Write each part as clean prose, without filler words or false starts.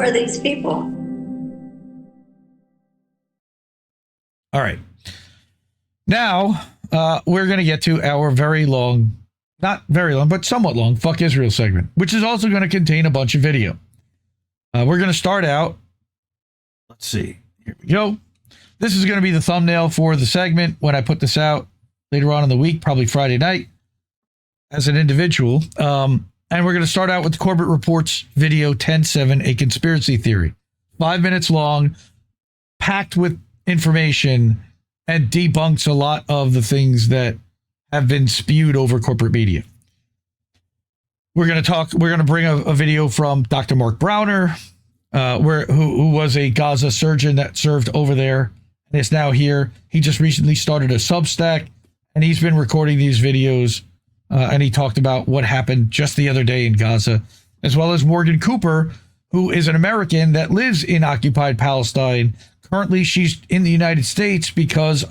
are these people? All right. Now, we're going to get to our very long, not very long, but somewhat long, Fuck Israel segment, which is also going to contain a bunch of video. We're going to start out. Let's see. Here we go. This is going to be the thumbnail for the segment when I put this out later on in the week, probably Friday night, as an individual. And we're going to start out with Corbett Report's video 10-7, A Conspiracy Theory. 5 minutes long, packed with information, and debunks a lot of the things that have been spewed over corporate media. We're going to bring a video from Dr. Mark Brauner, who was a Gaza surgeon that served over there and is now here. He just recently started a Substack, and he's been recording these videos, and he talked about what happened just the other day in Gaza, as well as Morgan Cooper, who is an American that lives in occupied Palestine. Currently, she's in the United States because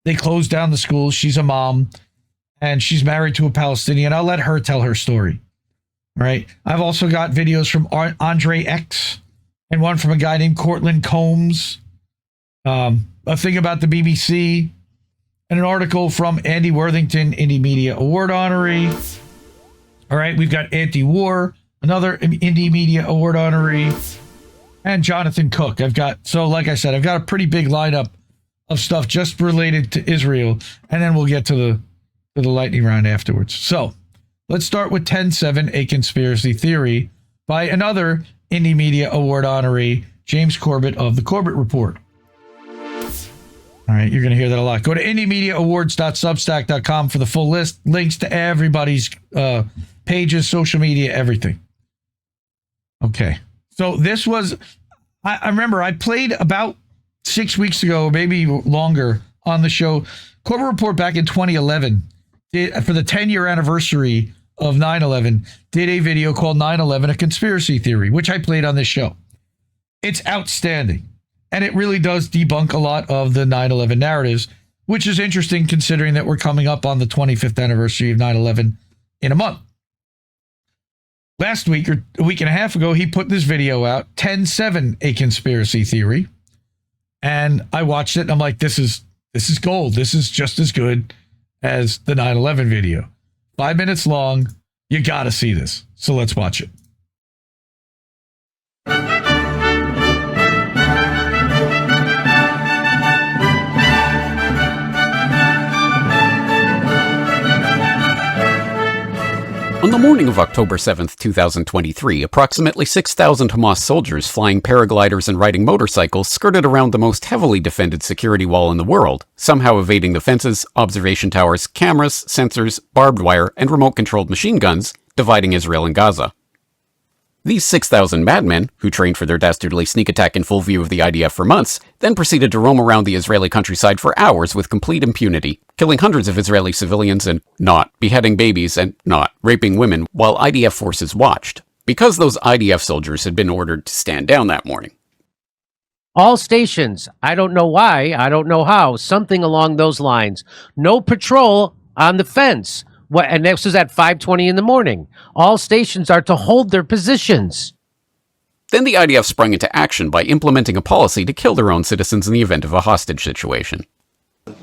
they closed down the schools. She's a mom, and she's married to a Palestinian. I'll let her tell her story. All right. I've also got videos from Andrey X and one from a guy named Cortlen Combs, a thing about the BBC, and an article from Andy Worthington, Indie Media Award honoree. All right. We've got Anti-War, another Indie Media Award honoree, and Jonathan Cook. Like I said, I've got a pretty big lineup of stuff just related to Israel, and then we'll get to the lightning round afterwards. So let's start with 10-7, A Conspiracy Theory, by another Indie Media Award honoree, James Corbett of the Corbett Report. All right, you're going to hear that a lot. Go to indiemediaawards.substack.com for the full list, links to everybody's pages, social media, everything. Okay. So this was, I remember I played about 6 weeks ago, maybe longer, on the show. Corbett Report back in 2011, for the 10-year anniversary of 9/11, did a video called 9/11, A Conspiracy Theory, which I played on this show. It's outstanding. And it really does debunk a lot of the 9/11 narratives, which is interesting considering that we're coming up on the 25th anniversary of 9/11 in a month. Last week or a week and a half ago, he put this video out, 10-7, A Conspiracy Theory. And I watched it and I'm like, this is gold. This is just as good as the 9/11 video. 5 minutes long. You got to see this. So let's watch it. On the morning of October 7th, 2023, approximately 6,000 Hamas soldiers flying paragliders and riding motorcycles skirted around the most heavily defended security wall in the world, somehow evading the fences, observation towers, cameras, sensors, barbed wire, and remote-controlled machine guns dividing Israel and Gaza. These 6,000 madmen, who trained for their dastardly sneak attack in full view of the IDF for months, then proceeded to roam around the Israeli countryside for hours with complete impunity, killing hundreds of Israeli civilians and not beheading babies and not raping women while IDF forces watched, because those IDF soldiers had been ordered to stand down that morning. All stations, I don't know why, I don't know how, something along those lines. No patrol on the fence. And this was at 5:20 in the morning. All stations are to hold their positions. Then the IDF sprung into action by implementing a policy to kill their own citizens in the event of a hostage situation.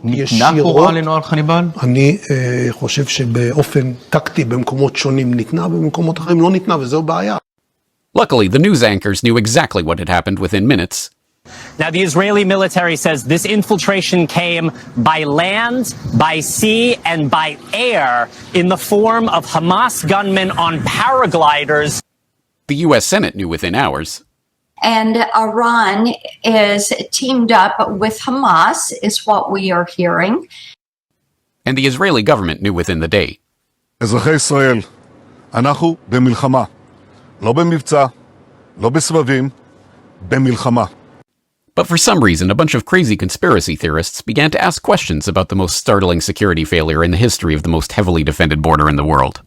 ישירות, אני חושב שבאופן טקטי במקומות שונים ניתנה, ובמקומות אחרים לא ניתנה, וזו בעיה. Luckily, the news anchors knew exactly what had happened within minutes. Now, the Israeli military says this infiltration came by land, by sea, and by air in the form of Hamas gunmen on paragliders. The U.S. Senate knew within hours. And Iran is teamed up with Hamas, is what we are hearing. And the Israeli government knew within the day. אזרחי ישראל, אנחנו במלחמה. לא במבצע, לא בסבבים, במלחמה. But for some reason, a bunch of crazy conspiracy theorists began to ask questions about the most startling security failure in the history of the most heavily defended border in the world.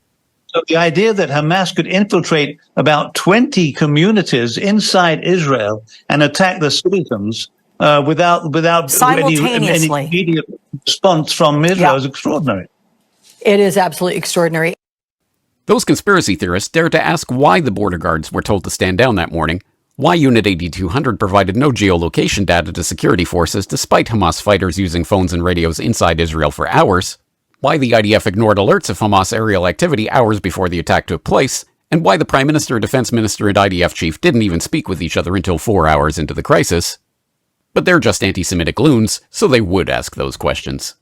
So the idea that Hamas could infiltrate about 20 communities inside Israel and attack the citizens without any immediate response from Israel is extraordinary. It is absolutely extraordinary. Those conspiracy theorists dared to ask why the border guards were told to stand down that morning, Why Unit 8200 provided no geolocation data to security forces despite Hamas fighters using phones and radios inside Israel for hours, why the IDF ignored alerts of Hamas aerial activity hours before the attack took place, and why the Prime Minister, Defense Minister, and IDF chief didn't even speak with each other until 4 hours into the crisis. But they're just anti-Semitic loons, so they would ask those questions.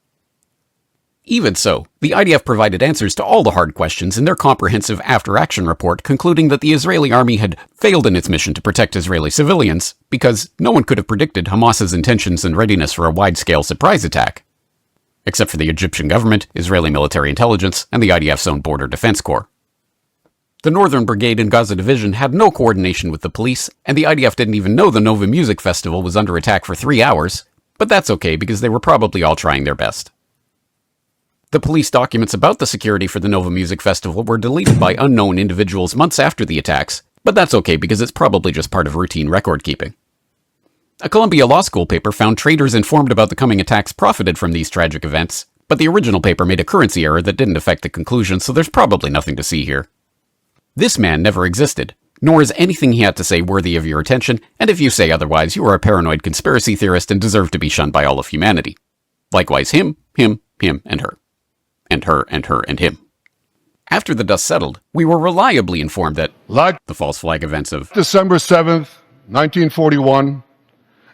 Even so, the IDF provided answers to all the hard questions in their comprehensive after-action report, concluding that the Israeli army had failed in its mission to protect Israeli civilians, because no one could have predicted Hamas's intentions and readiness for a wide-scale surprise attack. Except for the Egyptian government, Israeli military intelligence, and the IDF's own Border Defense Corps. The Northern Brigade and Gaza Division had no coordination with the police, and the IDF didn't even know the Nova Music Festival was under attack for 3 hours, but that's okay because they were probably all trying their best. The police documents about the security for the Nova Music Festival were deleted by unknown individuals months after the attacks, but that's okay because it's probably just part of routine record keeping. A Columbia Law School paper found traders informed about the coming attacks profited from these tragic events, but the original paper made a currency error that didn't affect the conclusion, so there's probably nothing to see here. This man never existed, nor is anything he had to say worthy of your attention, and if you say otherwise, you are a paranoid conspiracy theorist and deserve to be shunned by all of humanity. Likewise him, and her. And her, and her, and him. After the dust settled, we were reliably informed that, Like the false flag events of December 7th, 1941,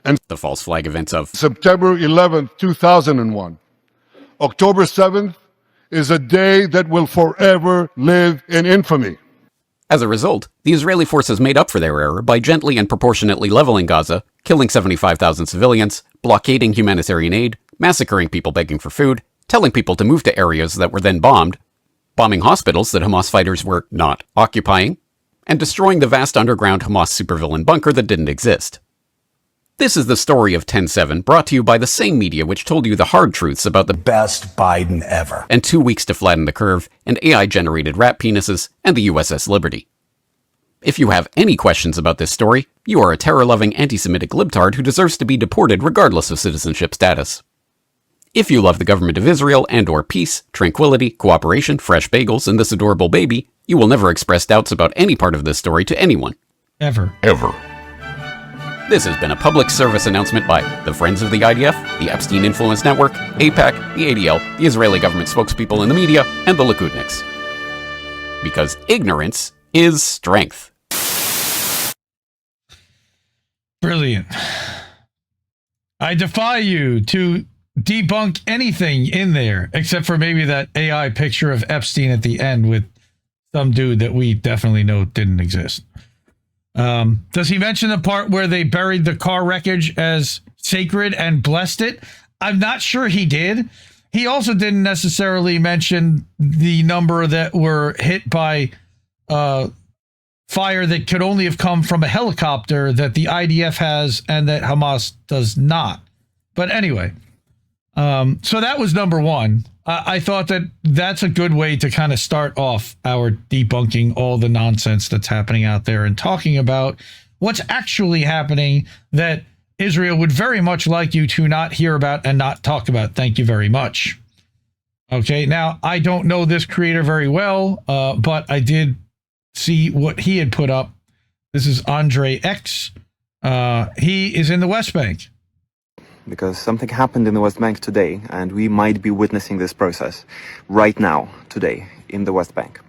and the false flag events of September 11th, 2001, October 7th is a day that will forever live in infamy. As a result, the Israeli forces made up for their error by gently and proportionately leveling Gaza, killing 75,000 civilians, blockading humanitarian aid, massacring people begging for food, telling people to move to areas that were then bombed, bombing hospitals that Hamas fighters were not occupying, and destroying the vast underground Hamas supervillain bunker that didn't exist. This is the story of 10/7, brought to you by the same media which told you the hard truths about the best Biden ever, and 2 weeks to flatten the curve, and AI-generated rat penises, and the USS Liberty. If you have any questions about this story, you are a terror-loving anti-Semitic libtard who deserves to be deported regardless of citizenship status. If you love the government of Israel and/or peace, tranquility, cooperation, fresh bagels, and this adorable baby, you will never express doubts about any part of this story to anyone. Ever. This has been a public service announcement by the Friends of the IDF, the Epstein Influence Network, AIPAC, the ADL, the Israeli government spokespeople in the media, and the Likudniks. Because ignorance is strength. Brilliant. I defy you to debunk anything in there, except for maybe that AI picture of Epstein at the end with some dude that we definitely know didn't exist. Does he mention the part where they buried the car wreckage as sacred and blessed it? I'm not sure he did. He also didn't necessarily mention the number that were hit by fire that could only have come from a helicopter that the IDF has and that Hamas does not. But anyway, so that was number one. I thought that that's a good way to kind of start off our debunking all the nonsense that's happening out there and talking about what's actually happening that Israel would very much like you to not hear about and not talk about. Thank you very much. Okay, now I don't know this creator very well, but I did see what he had put up. This is Andrey X. He is in the West Bank. Because something happened in the West Bank today, and we might be witnessing this process right now, today, in the West Bank.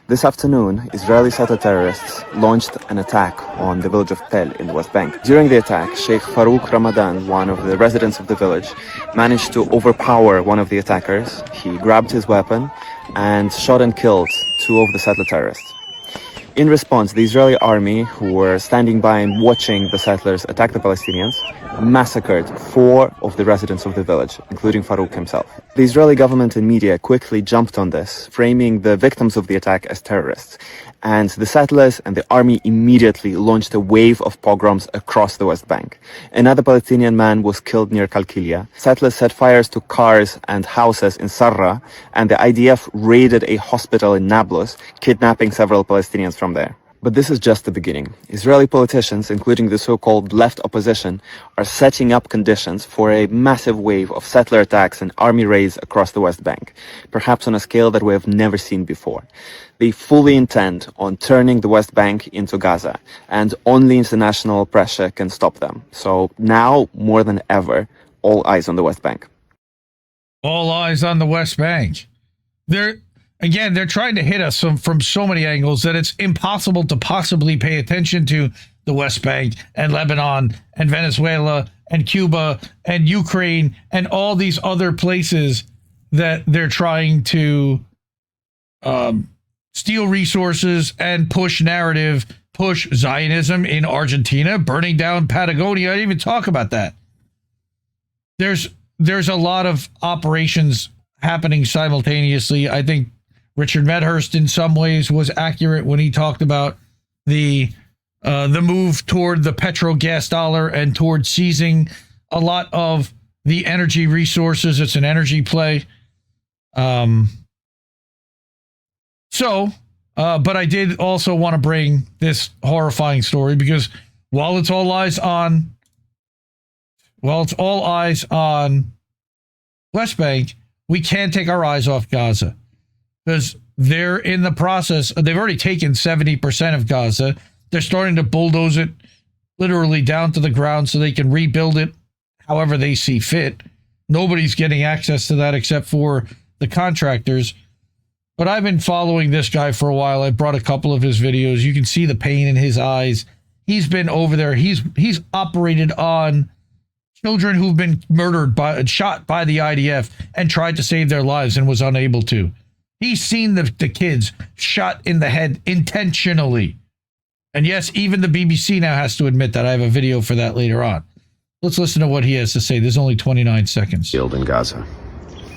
This afternoon, Israeli Sata terrorists launched an attack on the village of Tel in the West Bank. During the attack, Sheikh Farouk Ramadan, one of the residents of the village, managed to overpower one of the attackers. He grabbed his weapon and shot and killed 2 of the settler terrorists. In response, the Israeli army, who were standing by and watching the settlers attack the Palestinians, massacred 4 of the residents of the village, including Farouk himself. The Israeli government and media quickly jumped on this, framing the victims of the attack as terrorists. And the settlers and the army immediately launched a wave of pogroms across the West Bank. Another Palestinian man was killed near Kalkilia. Settlers set fires to cars and houses in Sarra, and the IDF raided a hospital in Nablus, kidnapping several Palestinians from there. But this is just the beginning. Israeli politicians, including the so-called left opposition, are setting up conditions for a massive wave of settler attacks and army raids across the West Bank, perhaps on a scale that we have never seen before. They fully intend on turning the West Bank into Gaza, and only international pressure can stop them. So now, more than ever, all eyes on the West Bank. All eyes on the West Bank. They're trying to hit us from so many angles that it's impossible to possibly pay attention to the West Bank and Lebanon and Venezuela and Cuba and Ukraine and all these other places that they're trying to steal resources and push narrative, push Zionism in Argentina, burning down Patagonia. I didn't even talk about that. There's a lot of operations happening simultaneously. I think Richard Medhurst in some ways was accurate when he talked about the move toward the petro-gas dollar and toward seizing a lot of the energy resources. It's an energy play. But I did also want to bring this horrifying story because while it's all eyes on West Bank, we can't take our eyes off Gaza because they're in the process. They've already taken 70% of Gaza. They're starting to bulldoze it literally down to the ground so they can rebuild it however they see fit. Nobody's getting access to that except for the contractors. But I've been following this guy for a while. I brought a couple of his videos. You can see the pain in his eyes. He's been over there. He's operated on children who've been shot by the IDF and tried to save their lives and was unable to. He's seen the kids shot in the head intentionally. And yes, even the BBC now has to admit that. I have a video for that later on. Let's listen to what he has to say. There's only 29 seconds. Field in Gaza.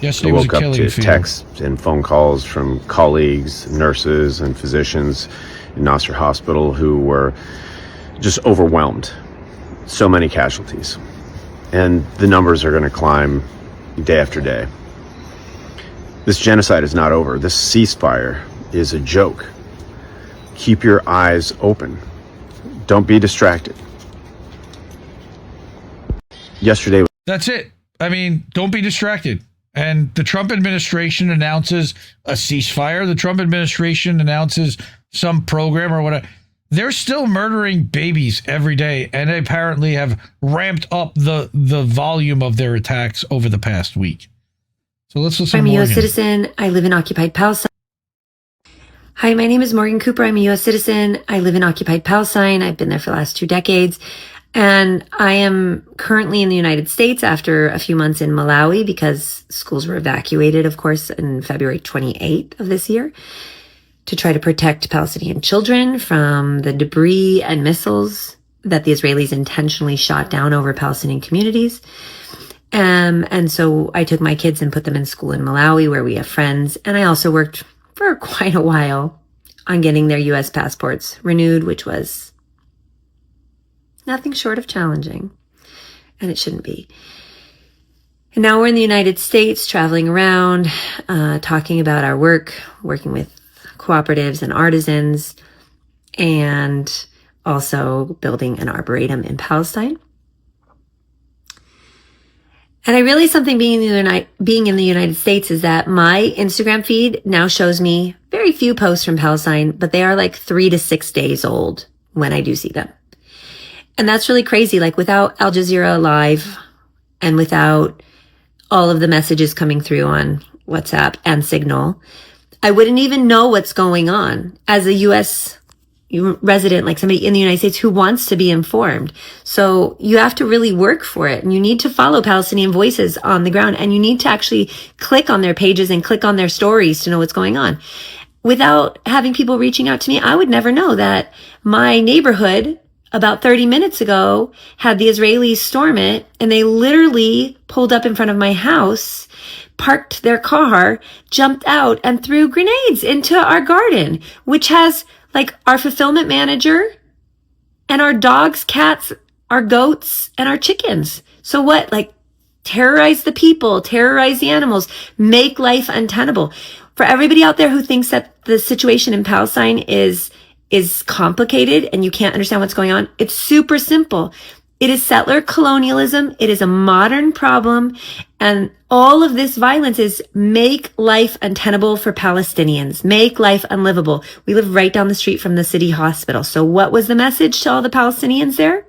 Yesterday I was a woke up killing to field. texts and phone calls from colleagues, nurses, and physicians in Nasser Hospital who were just overwhelmed. So many casualties. And the numbers are going to climb day after day. This genocide is not over. This ceasefire is a joke. Keep your eyes open. Don't be distracted. Yesterday. That's it. I mean, don't be distracted. And the Trump administration announces a ceasefire. The Trump administration announces some program or whatever. They're still murdering babies every day, and they apparently have ramped up the volume of their attacks over the past week. So let's listen I'm to a Morgan. U.S. citizen. I live in occupied Palestine. Hi, my name is Morgan Cooper. I'm a U.S. citizen. I live in occupied Palestine. I've been there for the last 2 decades. And I am currently in the United States after a few months in Malawi because schools were evacuated, of course, in February 28th of this year to try to protect Palestinian children from the debris and missiles that the Israelis intentionally shot down over Palestinian communities. And so I took my kids and put them in school in Malawi where we have friends. And I also worked for quite a while on getting their U.S. passports renewed, which was nothing short of challenging. And it shouldn't be. And now we're in the United States, traveling around, talking about our work, working with cooperatives and artisans, and also building an arboretum in Palestine. And I realized something being in the United States is that my Instagram feed now shows me very few posts from Palestine, but they are like 3 to 6 days old when I do see them. And that's really crazy. Like without Al Jazeera Live and without all of the messages coming through on WhatsApp and Signal, I wouldn't even know what's going on as a U.S. resident, like somebody in the United States who wants to be informed. So you have to really work for it, and you need to follow Palestinian voices on the ground, and you need to actually click on their pages and click on their stories to know what's going on. Without having people reaching out to me, I would never know that my neighborhood about 30 minutes ago had the Israelis storm it, and they literally pulled up in front of my house, parked their car, jumped out, and threw grenades into our garden, which has like our fulfillment manager and our dogs, cats, our goats, and our chickens. So what? Like terrorize the people, terrorize the animals, make life untenable. For everybody out there who thinks that the situation in Palestine is is complicated and you can't understand what's going on, it's super simple. It is settler colonialism. It is a modern problem. And all of this violence is make life untenable for Palestinians, make life unlivable. We live right down the street from the city hospital. So what was the message to all the Palestinians there?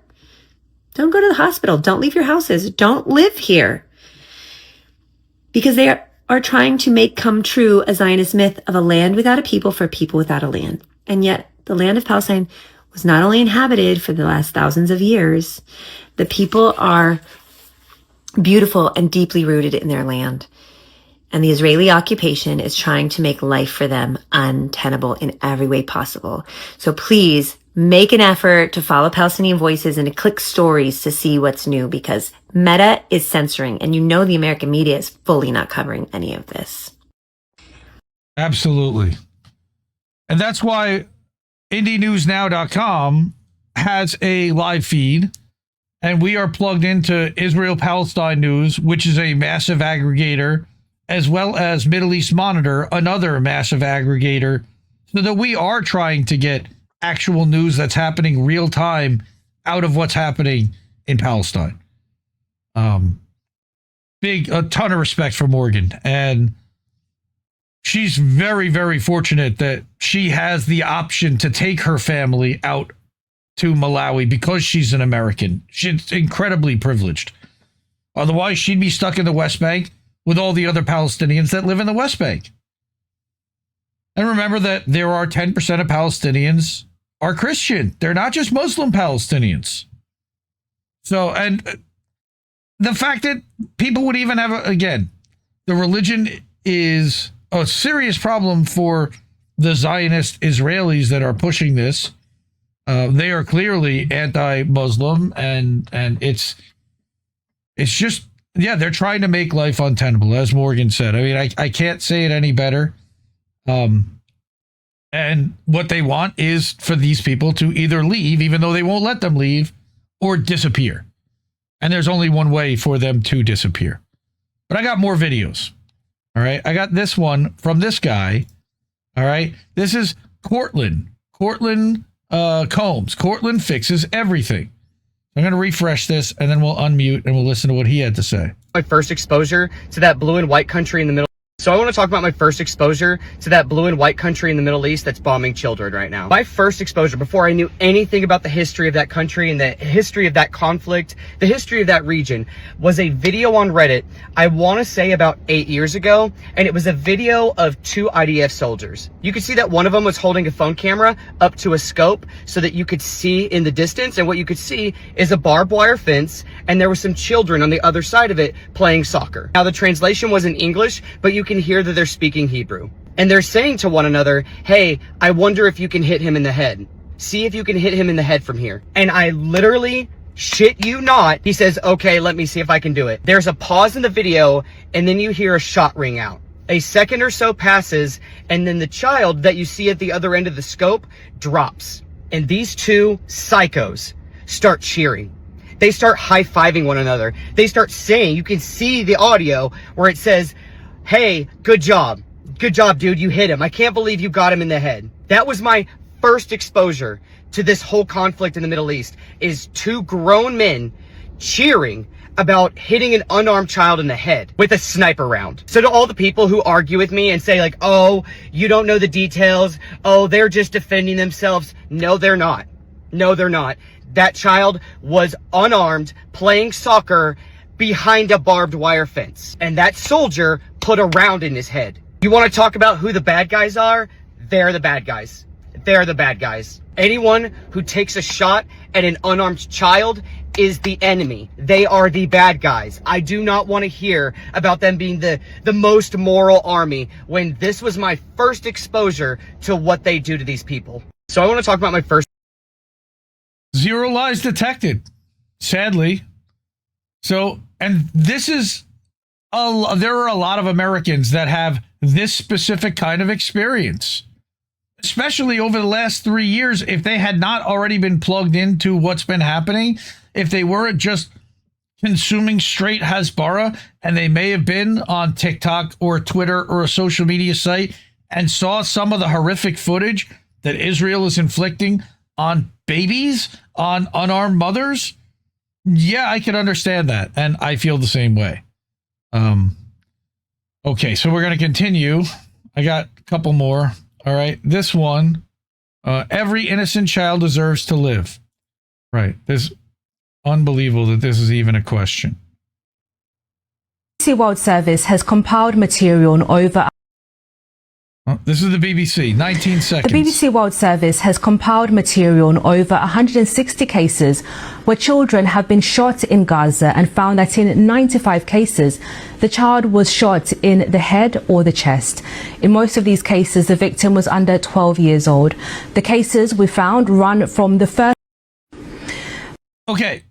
Don't go to the hospital. Don't leave your houses. Don't live here. Because they are trying to make come true a Zionist myth of a land without a people for people without a land. And yet the land of Palestine was not only inhabited for the last thousands of years, the people are beautiful and deeply rooted in their land. And the Israeli occupation is trying to make life for them untenable in every way possible. So please make an effort to follow Palestinian Voices and to click stories to see what's new, because Meta is censoring, and you know the American media is fully not covering any of this. Absolutely. And that's why IndieNewsNow.com has a live feed, and we are plugged into Israel-Palestine News, which is a massive aggregator, as well as Middle East Monitor, another massive aggregator, so that we are trying to get actual news that's happening real time out of what's happening in Palestine. A ton of respect for Morgan, and she's very, very fortunate that she has the option to take her family out to Malawi because she's an American. She's incredibly privileged. Otherwise, she'd be stuck in the West Bank with all the other Palestinians that live in the West Bank. And remember that there are 10% of Palestinians are Christian. They're not just Muslim Palestinians. So, and the fact that people would even have, again, the religion is a serious problem for the Zionist Israelis that are pushing this. They are clearly anti-Muslim, and it's just, yeah, they're trying to make life untenable, as Morgan said. I mean, I can't say it any better. And what they want is for these people to either leave, even though they won't let them leave, or disappear. And there's only one way for them to disappear. But I got more videos. All right. I got this one from this guy. All right. This is Cortlen. Cortlen Combs. Cortlen fixes everything. I'm going to refresh this, and then we'll unmute and we'll listen to what he had to say. My first exposure to that blue and white country in the Middle. So I want to talk about my first exposure to that blue and white country in the Middle East that's bombing children right now. My first exposure, before I knew anything about the history of that country and the history of that conflict, the history of that region, was a video on Reddit, I want to say about 8 years ago, and it was a video of 2 IDF soldiers. You could see that one of them was holding a phone camera up to a scope so that you could see in the distance, and what you could see is a barbed wire fence, and there were some children on the other side of it playing soccer. Now the translation was in English, but you can hear that they're speaking Hebrew. And they're saying to one another, hey, I wonder if you can hit him in the head. See if you can hit him in the head from here. And I literally, shit you not, he says, okay, let me see if I can do it. There's a pause in the video, and then you hear a shot ring out. A second or so passes, and then the child that you see at the other end of the scope drops. And these 2 psychos start cheering. They start high-fiving one another. They start saying, you can see the audio where it says, hey, good job. Good job, dude. You hit him. I can't believe you got him in the head. That was my first exposure to this whole conflict in the Middle East, is 2 grown men cheering about hitting an unarmed child in the head with a sniper round. So to all the people who argue with me and say like, oh, you don't know the details. Oh, they're just defending themselves. No, they're not. No, they're not. That child was unarmed, playing soccer behind a barbed wire fence. And that soldier put a round in his head. You want to talk about who the bad guys are? They're the bad guys. They're the bad guys. Anyone who takes a shot at an unarmed child is the enemy. They are the bad guys. I do not want to hear about them being the most moral army, when this was my first exposure to what they do to these people. So I want to talk about my first. 0 lies detected, sadly. So, and this is, there are a lot of Americans that have this specific kind of experience, especially over the last 3 years. If they had not already been plugged into what's been happening, if they weren't just consuming straight Hasbara, and they may have been on TikTok or Twitter or a social media site and saw some of the horrific footage, that Israel is inflicting on babies, on unarmed mothers, yeah, I can understand that. And I feel the same way. Okay, so we're going to continue. I got a couple more. All right. This one, every innocent child deserves to live. Right. This unbelievable that this is even a question. The BBC World Service has compiled material on over... This is the BBC, 19 seconds. The BBC World Service has compiled material on over 160 cases where children have been shot in Gaza and found that in 95 cases, the child was shot in the head or the chest. In most of these cases, the victim was under 12 years old. The cases we found run from the first... Okay.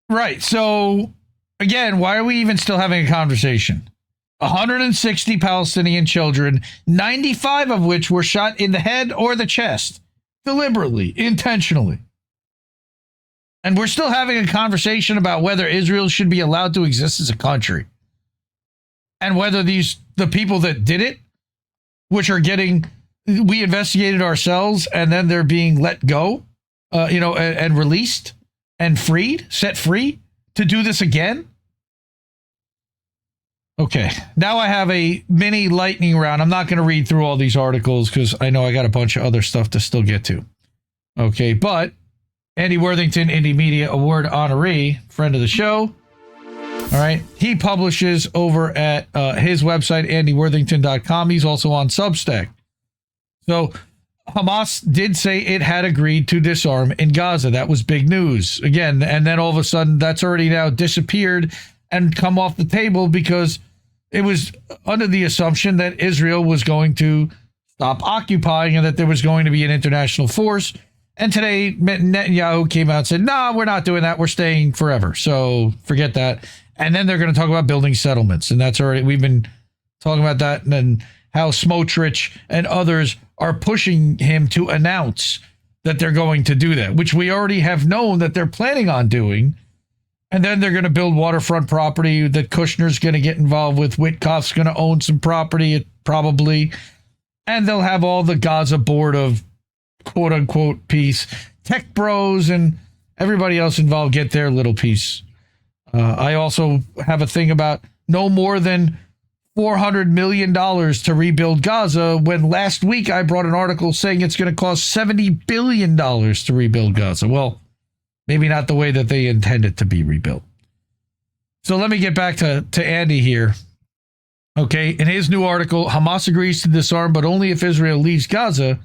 Right. So, again, why are we even still having a conversation? 160 Palestinian children, 95 of which were shot in the head or the chest, deliberately, intentionally. And we're still having a conversation about whether Israel should be allowed to exist as a country. And whether the people that did it, which are we investigated ourselves, and then they're being let go, and released and set free to do this again. Okay, now I have a mini lightning round. I'm not going to read through all these articles because I know I got a bunch of other stuff to still get to. Okay, but Andy Worthington, Indie Media Award honoree, friend of the show. All right, he publishes over at his website, andyworthington.com. He's also on Substack. So Hamas did say it had agreed to disarm in Gaza. That was big news. Again, and then all of a sudden that's already now disappeared and come off the table because it was under the assumption that Israel was going to stop occupying and that there was going to be an international force. And today, Netanyahu came out and said, no, we're not doing that. We're staying forever. So forget that. And then they're going to talk about building settlements. And that's already, we've been talking about that and then how Smotrich and others are pushing him to announce that they're going to do that, which we already have known that they're planning on doing. And then they're going to build waterfront property that Kushner's going to get involved with. Witkoff's going to own some property, probably. And they'll have all the Gaza board of quote-unquote peace. Tech bros and everybody else involved get their little piece. I also have a thing about no more than $400 million to rebuild Gaza, when last week I brought an article saying it's going to cost $70 billion to rebuild Gaza. Well, maybe not the way that they intend it to be rebuilt. So let me get back to Andy here. Okay, in his new article, Hamas agrees to disarm, but only if Israel leaves Gaza,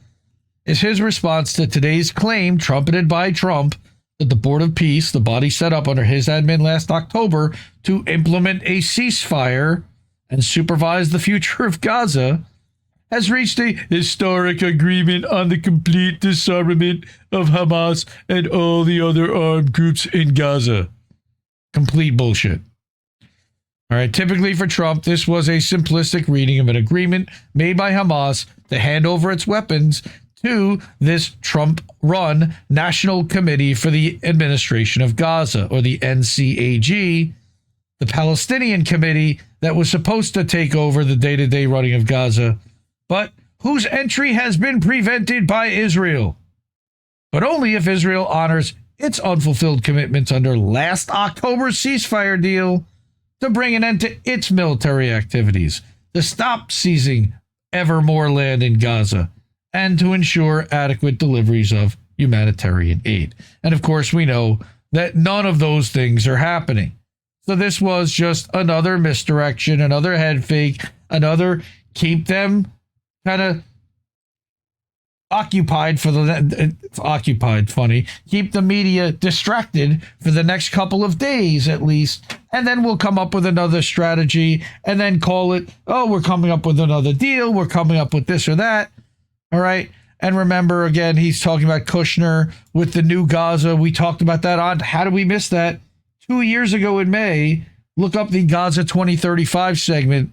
is his response to today's claim, trumpeted by Trump, that the Board of Peace, the body set up under his admin last October to implement a ceasefire and supervise the future of Gaza, has reached a historic agreement on the complete disarmament of Hamas and all the other armed groups in Gaza. Complete bullshit. All right, typically for Trump, this was a simplistic reading of an agreement made by Hamas to hand over its weapons to this Trump-run National Committee for the Administration of Gaza, or the NCAG, the Palestinian committee that was supposed to take over the day-to-day running of Gaza, but whose entry has been prevented by Israel. But only if Israel honors its unfulfilled commitments under last October's ceasefire deal to bring an end to its military activities, to stop seizing ever more land in Gaza, and to ensure adequate deliveries of humanitarian aid. And of course, we know that none of those things are happening. So this was just another misdirection, another head fake, another keep them kind of occupied for the keep the media distracted for the next couple of days at least, and then we'll come up with another strategy and then call it, oh, we're coming up with another deal, we're coming up with this or that. All right. And remember, again, he's talking about Kushner with the new Gaza. We talked about that on How Did We Miss That? 2 years ago in May. Look up the Gaza 2035 segment.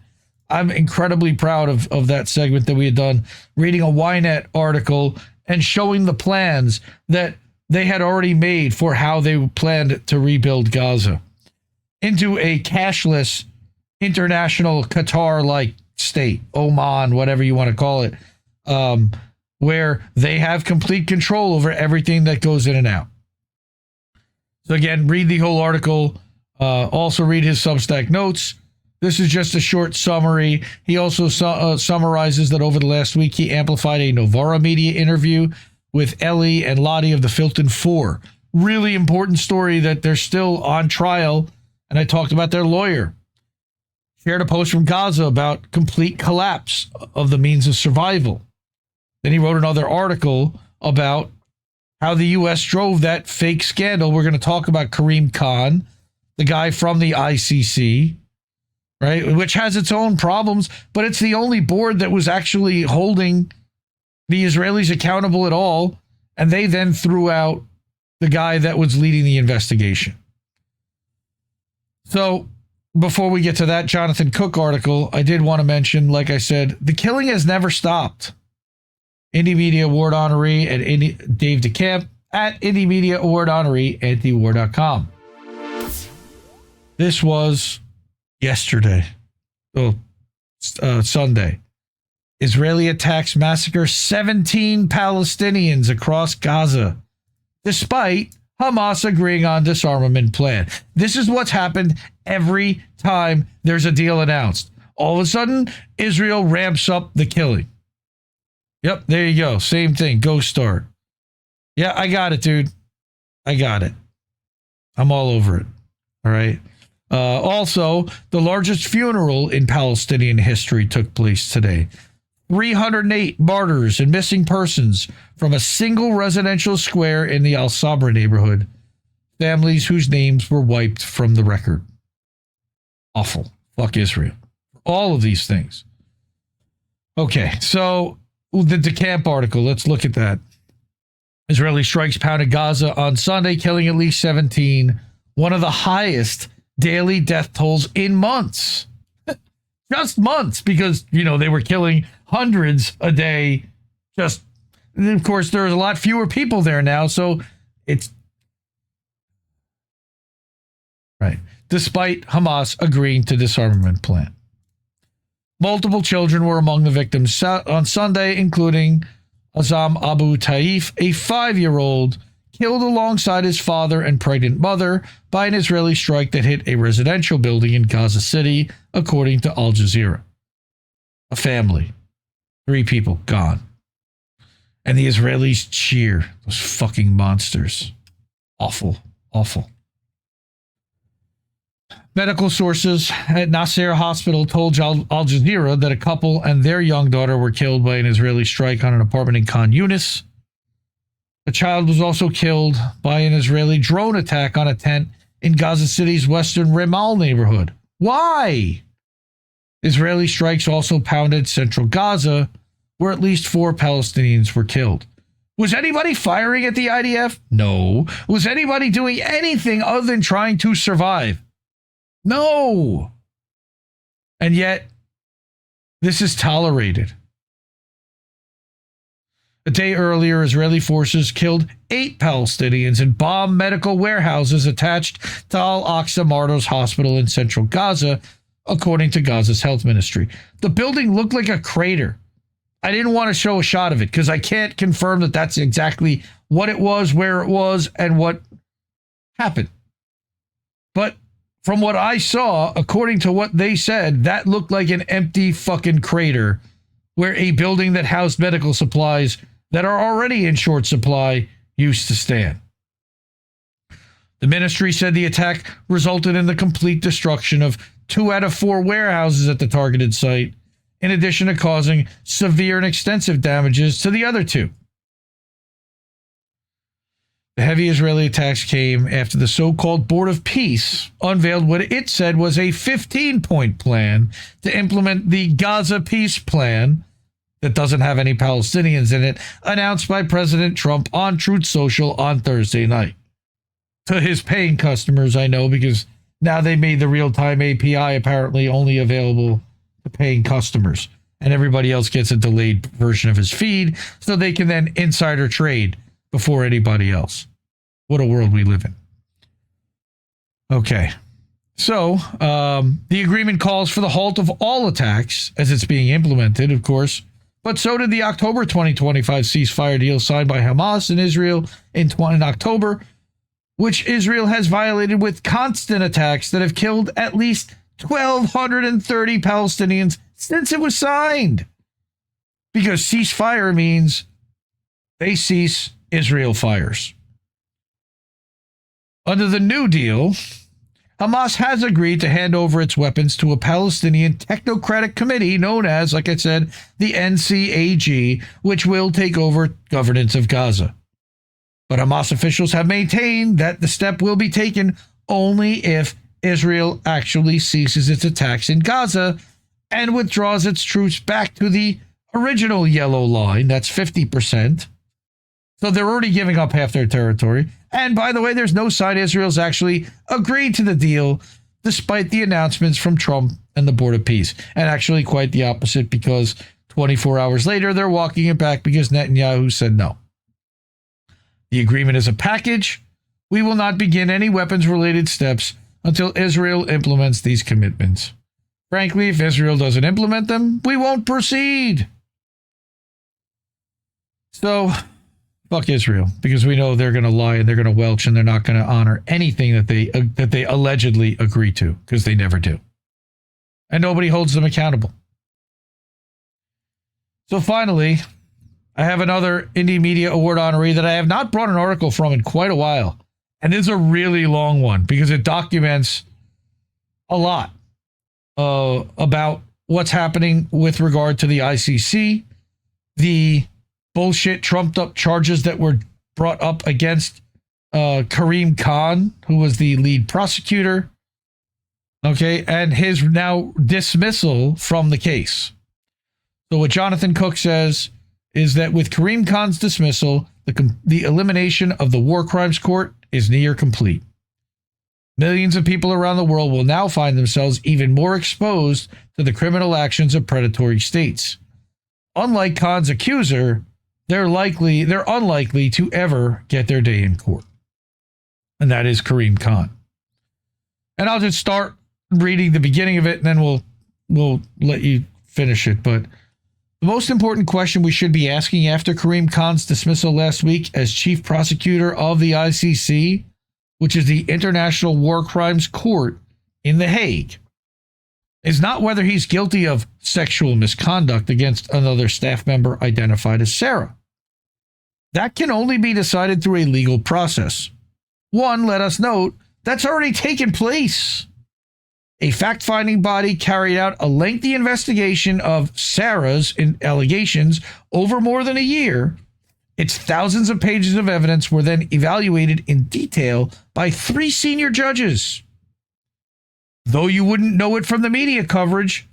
I'm incredibly proud of that segment that we had done, reading a Ynet article and showing the plans that they had already made for how they planned to rebuild Gaza into a cashless international Qatar-like state, Oman, whatever you want to call it. where they have complete control over everything that goes in and out. So again, read the whole article. Also read his Substack notes. This is just a short summary. He also summarizes that over the last week, he amplified a Novara media interview with Ellie and Lottie of the Filton Four. Really important story that they're still on trial. And I talked about their lawyer. Shared a post from Gaza about complete collapse of the means of survival. Then he wrote another article about how the U.S. drove that fake scandal. We're going to talk about Karim Khan, the guy from the ICC, right, which has its own problems, but it's the only board that was actually holding the Israelis accountable at all, and they then threw out the guy that was leading the investigation. So before we get to that Jonathan Cook article, I did want to mention, like I said, the killing has never stopped. Indie Media Award honoree and Dave DeCamp at Indie Media Award honoree at thewar.com. This was yesterday, Sunday. Israeli attacks massacre 17 Palestinians across Gaza, despite Hamas agreeing on disarmament plan. This is what's happened every time there's a deal announced. All of a sudden, Israel ramps up the killing. Yep, there you go. Same thing. Go start. Yeah, I got it, dude. I got it. I'm all over it. All right. Also, the largest funeral in Palestinian history took place today. 308 martyrs and missing persons from a single residential square in the Al Sabra neighborhood. Families whose names were wiped from the record. Awful. Fuck Israel. All of these things. Okay, so the DeCamp article, let's look at that. Israeli strikes pounded Gaza on Sunday, killing at least 17. One of the highest daily death tolls in months. Just months, because, they were killing hundreds a day. Just, and of course, there's a lot fewer people there now, so it's right. Despite Hamas agreeing to disarmament plan. Multiple children were among the victims on Sunday, including Azam Abu Taif, a 5-year-old killed alongside his father and pregnant mother by an Israeli strike that hit a residential building in Gaza City, according to Al Jazeera. A family. 3 people gone. And the Israelis cheer. Those fucking monsters. Awful. Awful. Medical sources at Nasser Hospital told Al Jazeera that a couple and their young daughter were killed by an Israeli strike on an apartment in Khan Yunis. A child was also killed by an Israeli drone attack on a tent in Gaza City's western Rimal neighborhood. Why? Israeli strikes also pounded central Gaza, where at least 4 Palestinians were killed. Was anybody firing at the IDF? No. Was anybody doing anything other than trying to survive? No. And yet, this is tolerated. A day earlier, Israeli forces killed 8 Palestinians and bombed medical warehouses attached to Al-Aqsa Martyrs Hospital in central Gaza, according to Gaza's health ministry. The building looked like a crater. I didn't want to show a shot of it because I can't confirm that that's exactly what it was, where it was, and what happened. But from what I saw, according to what they said, that looked like an empty fucking crater where a building that housed medical supplies that are already in short supply used to stand. The ministry said the attack resulted in the complete destruction of 2 out of 4 warehouses at the targeted site, in addition to causing severe and extensive damages to the other 2. The heavy Israeli attacks came after the so-called Board of Peace unveiled what it said was a 15-point plan to implement the Gaza Peace Plan that doesn't have any Palestinians in it, announced by President Trump on Truth Social on Thursday night. To his paying customers, I know, because now they made the real-time API apparently only available to paying customers, and everybody else gets a delayed version of his feed, so they can then insider trade before anybody else. What a world we live in. Okay. So, the agreement calls for the halt of all attacks as it's being implemented, of course, But so did the October 2025 ceasefire deal signed by Hamas and Israel in October, which Israel has violated with constant attacks that have killed at least 1,230 Palestinians since it was signed. Because ceasefire means they cease, Israel fires. Under the new deal, Hamas has agreed to hand over its weapons to a Palestinian technocratic committee known as, like I said, the NCAG, which will take over governance of Gaza. But Hamas officials have maintained that the step will be taken only if Israel actually ceases its attacks in Gaza and withdraws its troops back to the original yellow line. That's 50%. So they're already giving up half their territory. And by the way, there's no sign Israel's actually agreed to the deal, despite the announcements from Trump and the Board of Peace. And actually quite the opposite, because 24 hours later, they're walking it back because Netanyahu said no. The agreement is a package. We will not begin any weapons-related steps until Israel implements these commitments. Frankly, if Israel doesn't implement them, we won't proceed. So, fuck Israel, because we know they're going to lie and they're going to welch and they're not going to honor anything that they allegedly agree to, because they never do. And nobody holds them accountable. So finally, I have another Indie Media Award honoree that I have not brought an article from in quite a while. And this is a really long one because it documents a lot about what's happening with regard to the ICC, the bullshit trumped up charges that were brought up against Karim Khan, who was the lead prosecutor, okay, and his now dismissal from the case. So what Jonathan Cook says is that with Karim Khan's dismissal, the elimination of the War Crimes Court is near complete. Millions of people around the world will now find themselves even more exposed to the criminal actions of predatory states. Unlike Khan's accuser, they're unlikely to ever get their day in court. And that is Karim Khan. And I'll just start reading the beginning of it, and then we'll let you finish it. But the most important question we should be asking after Karim Khan's dismissal last week as chief prosecutor of the ICC, which is the International War Crimes Court in The Hague, is not whether he's guilty of sexual misconduct against another staff member identified as Sarah. That can only be decided through a legal process. One, let us note, that's already taken place. A fact-finding body carried out a lengthy investigation of Sarah's allegations over more than a year. Its thousands of pages of evidence were then evaluated in detail by 3 senior judges. Though you wouldn't know it from the media coverage,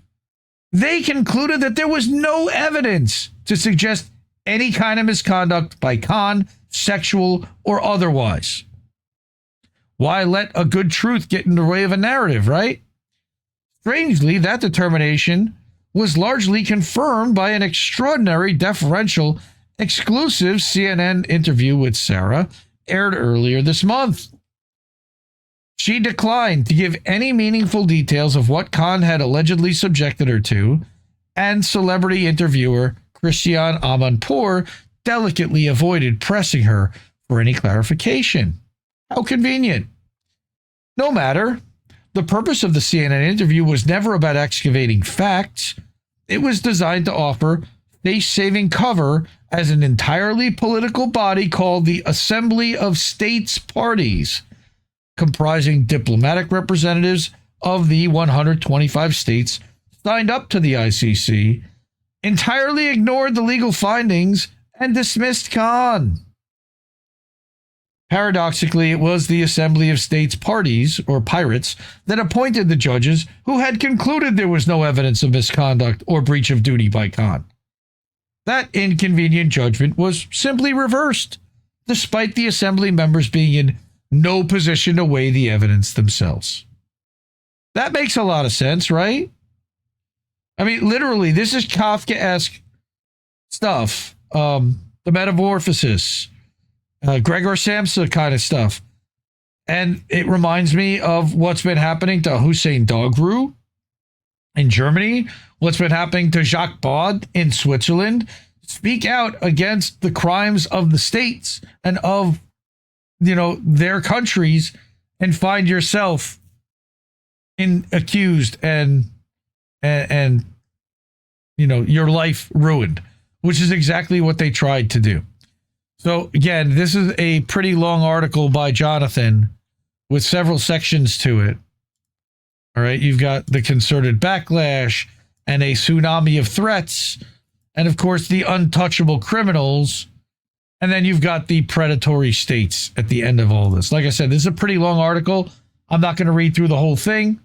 they concluded that there was no evidence to suggest any kind of misconduct by Khan, sexual or otherwise. Why let a good truth get in the way of a narrative, right? Strangely, that determination was largely confirmed by an extraordinary, deferential, exclusive CNN interview with Sarah aired earlier this month. She declined to give any meaningful details of what Khan had allegedly subjected her to, and celebrity interviewer Christiane Amanpour delicately avoided pressing her for any clarification. How convenient. No matter. The purpose of the CNN interview was never about excavating facts. It was designed to offer face-saving cover as an entirely political body called the Assembly of States Parties, comprising diplomatic representatives of the 125 states signed up to the ICC, entirely ignored the legal findings and dismissed Khan. Paradoxically, it was the Assembly of States Parties, or pirates, that appointed the judges who had concluded there was no evidence of misconduct or breach of duty by Khan. That inconvenient judgment was simply reversed, despite the Assembly members being in no position to weigh the evidence themselves. That makes a lot of sense, right? I mean, literally, this is Kafkaesque stuff. The Metamorphosis, Gregor Samsa kind of stuff. And it reminds me of what's been happening to Hussein Dogru in Germany, what's been happening to Jacques Baud in Switzerland. Speak out against the crimes of the states and of, their countries, and find yourself accused and your life ruined, which is exactly what they tried to do. So again, this is a pretty long article by Jonathan with several sections to it. All right, you've got the concerted backlash and a tsunami of threats, and of course the untouchable criminals, and then you've got the predatory states at the end of all this. Like I said, this is a pretty long article. I'm not going to read through the whole thing,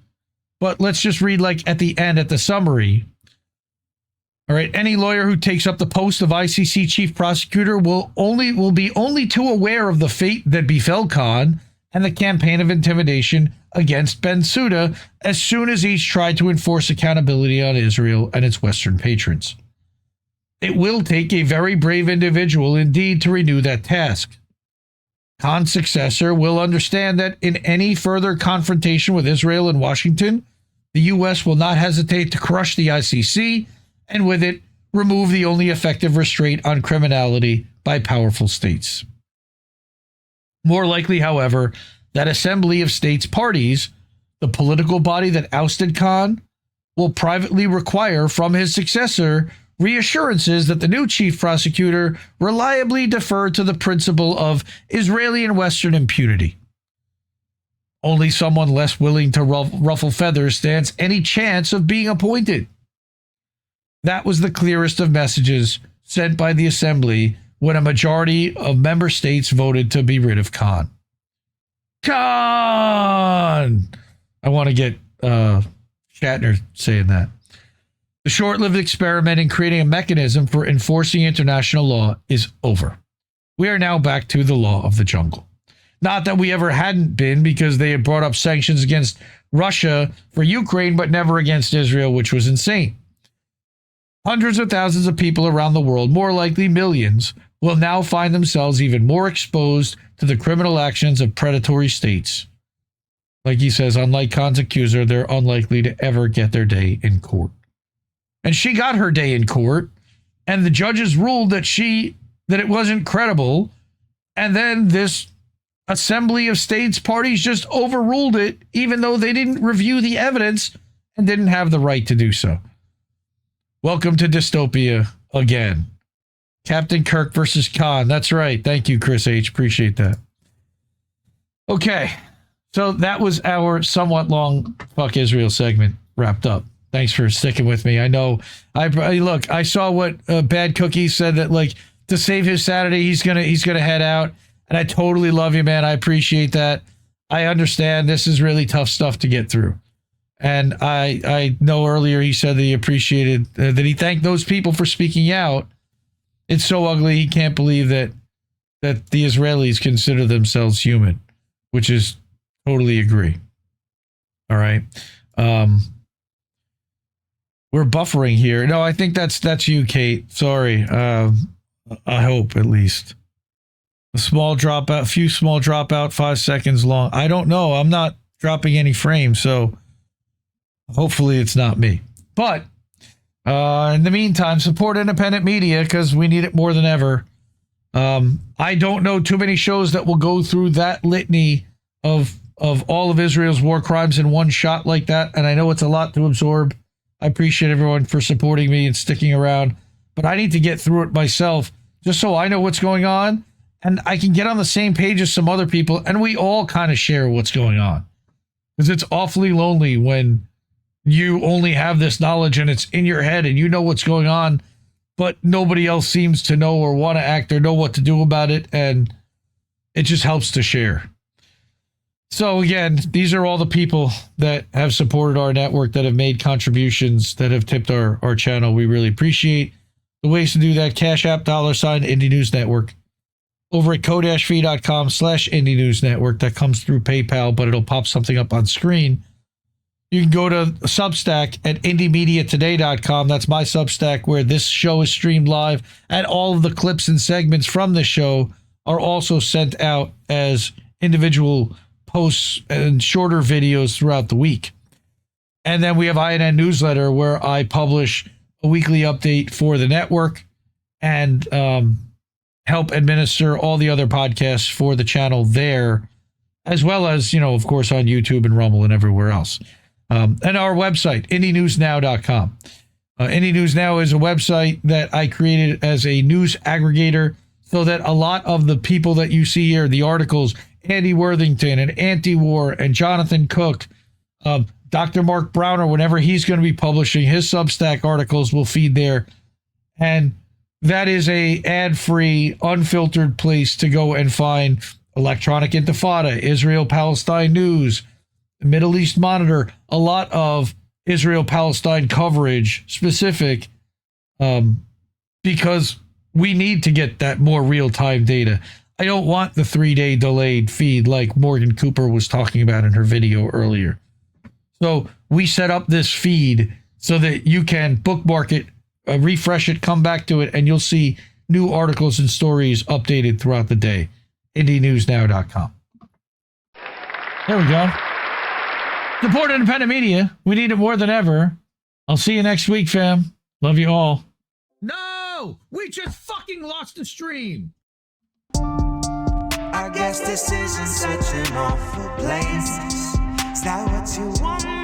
but let's just read at the end at the summary. All right, any lawyer who takes up the post of ICC chief prosecutor will be only too aware of the fate that befell Khan and the campaign of intimidation against Bensouda as soon as each tried to enforce accountability on Israel and its Western patrons. It will take a very brave individual indeed to renew that task. Khan's successor will understand that in any further confrontation with Israel and Washington, the U.S. will not hesitate to crush the ICC and with it, remove the only effective restraint on criminality by powerful states. More likely, however, that assembly of states parties, the political body that ousted Khan, will privately require from his successor reassurances that the new chief prosecutor reliably deferred to the principle of Israeli and Western impunity. Only someone less willing to ruffle feathers stands any chance of being appointed. That was the clearest of messages sent by the Assembly when a majority of member states voted to be rid of Khan. Khan! I want to get Shatner saying that. The short-lived experiment in creating a mechanism for enforcing international law is over. We are now back to the law of the jungle. Not that we ever hadn't been, because they had brought up sanctions against Russia for Ukraine, but never against Israel, which was insane. Hundreds of thousands of people around the world, more likely millions, will now find themselves even more exposed to the criminal actions of predatory states. Like he says, unlike Khan's accuser, they're unlikely to ever get their day in court. And she got her day in court, and the judges ruled that it wasn't credible, and then this assembly of states parties just overruled it, even though they didn't review the evidence and didn't have the right to do so. Welcome to dystopia again. Captain Kirk versus Khan. That's right. Thank you, Chris H. Appreciate that. Okay. So that was our somewhat long Fuck Israel segment wrapped up. Thanks for sticking with me. I know. I saw what Bad Cookie said, that to save his Saturday, he's gonna head out. And I totally love you, man. I appreciate that. I understand this is really tough stuff to get through. And I know earlier he said that he appreciated, that he thanked those people for speaking out. It's so ugly he can't believe that the Israelis consider themselves human, which is totally agree. All right. We're buffering here. No, I think that's you, Kate. Sorry. I hope, at least. A few small dropout, 5 seconds long. I don't know. I'm not dropping any frames, so hopefully it's not me. But in the meantime, support independent media, because we need it more than ever. I don't know too many shows that will go through that litany of all of Israel's war crimes in one shot like that, and I know it's a lot to absorb. I appreciate everyone for supporting me and sticking around, but I need to get through it myself just so I know what's going on, and I can get on the same page as some other people, and we all kind of share what's going on. Because it's awfully lonely when you only have this knowledge and it's in your head and you know what's going on, but nobody else seems to know or want to act or know what to do about it, and it just helps to share. So again, these are all the people that have supported our network, that have made contributions, that have tipped our channel. We really appreciate the ways to do that. Cash App, $, Indie News Network. Over at ko-fi.com/Indie News Network. That comes through PayPal, but it'll pop something up on screen. You can go to Substack at IndieMediaToday.com. That's my Substack, where this show is streamed live, and all of the clips and segments from the show are also sent out as individual posts and shorter videos throughout the week. And then we have INN Newsletter, where I publish a weekly update for the network and help administer all the other podcasts for the channel there, as well as, of course, on YouTube and Rumble and everywhere else. And our website, IndieNewsNow.com. IndieNewsNow is a website that I created as a news aggregator so that a lot of the people that you see here, the articles, Andy Worthington and Anti-War and Jonathan Cook, Dr. Mark Brauner, whenever he's going to be publishing his Substack articles, will feed there. And that is a ad-free, unfiltered place to go and find Electronic Intifada, Israel-Palestine News, Middle East Monitor, a lot of Israel-Palestine coverage specific, because we need to get that more real-time data. I don't want the 3-day delayed feed like Morgan Cooper was talking about in her video earlier. So we set up this feed so that you can bookmark it, refresh it, come back to it, and you'll see new articles and stories updated throughout the day. IndieNewsNow.com. There we go. Support independent media. We need it more than ever. I'll see you next week, fam. Love you all. No! We just fucking lost the stream. I guess this isn't such an awful place. Is that what you want?